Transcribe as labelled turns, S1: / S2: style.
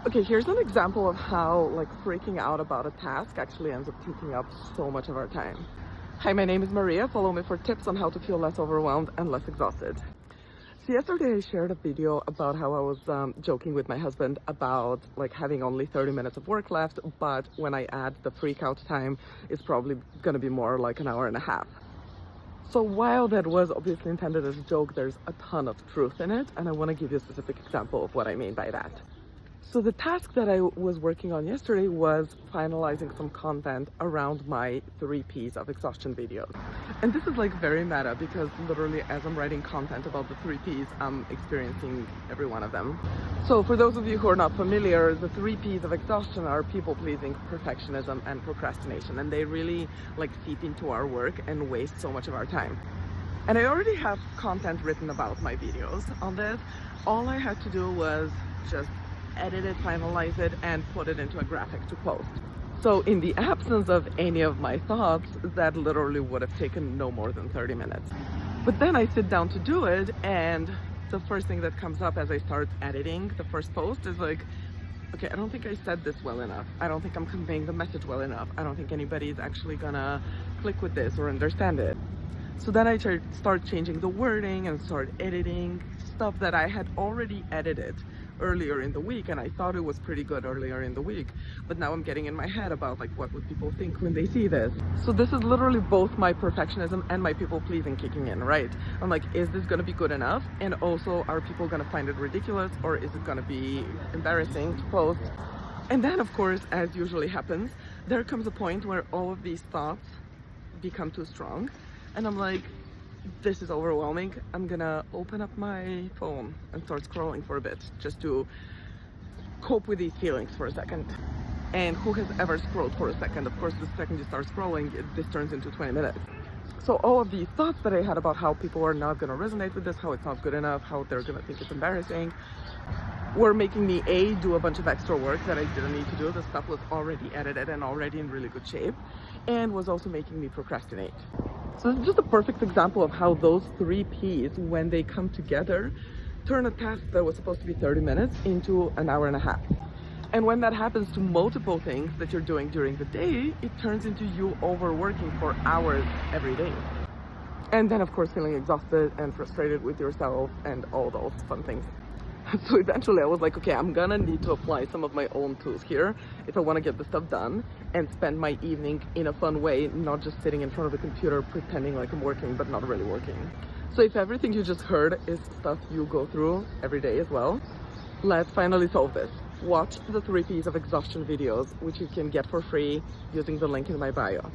S1: Okay, here's an example of how freaking out about a task actually ends up taking up so much of our time. Hi, my name is Maria. Follow me for tips on how to feel less overwhelmed and less exhausted. So yesterday I shared a video about how I was joking with my husband about having only 30 minutes of work left, but when I add the freak out time, it's probably gonna be more like an hour and a half. So while that was obviously intended as a joke, there's a ton of truth in it, and I want to give you a specific example of what I mean by that. So the task that I was working on yesterday was finalizing some content around my 3 Ps of exhaustion videos. And this is very meta because literally as I'm writing content about the 3 Ps, I'm experiencing every one of them. So for those of you who are not familiar, the 3 Ps of exhaustion are people pleasing, perfectionism, and procrastination. And they really seep into our work and waste so much of our time. And I already have content written about my videos on this. All I had to do was just edit it, finalize it, and put it into a graphic to post. So in the absence of any of my thoughts, that literally would have taken no more than 30 minutes. But then I sit down to do it, and the first thing that comes up as I start editing the first post is okay, I don't think I said this well enough. I don't think I'm conveying the message well enough. I don't think anybody is actually gonna click with this or understand it. So then I start changing the wording and start editing stuff that I had already edited earlier in the week, and I thought it was pretty good earlier in the week, but now I'm getting in my head about what would people think when they see this. So this is literally both my perfectionism and my people pleasing kicking in, right? I'm is this gonna be good enough? And also, are people gonna find it ridiculous, or is it gonna be embarrassing to post? And then of course, as usually happens, there comes a point where all of these thoughts become too strong, and I'm this is overwhelming. I'm gonna open up my phone and start scrolling for a bit just to cope with these feelings for a second. And who has ever scrolled for a second? Of course, the second you start scrolling, this turns into 20 minutes. So all of these thoughts that I had about how people are not gonna resonate with this, how it's not good enough, how they're gonna think it's embarrassing, were making me do a bunch of extra work that I didn't need to do. The stuff was already edited and already in really good shape, and was also making me procrastinate. So this is just a perfect example of how those 3 Ps, when they come together, turn a task that was supposed to be 30 minutes into an hour and a half. And when that happens to multiple things that you're doing during the day, it turns into you overworking for hours every day. And then of course feeling exhausted and frustrated with yourself and all those fun things. So eventually I was okay, I'm gonna need to apply some of my own tools here if I want to get the stuff done and spend my evening in a fun way, not just sitting in front of the computer pretending like I'm working but not really working. So if everything you just heard is stuff you go through every day as well, let's finally solve this. Watch the 3 Ps of exhaustion videos, which you can get for free using the link in my bio.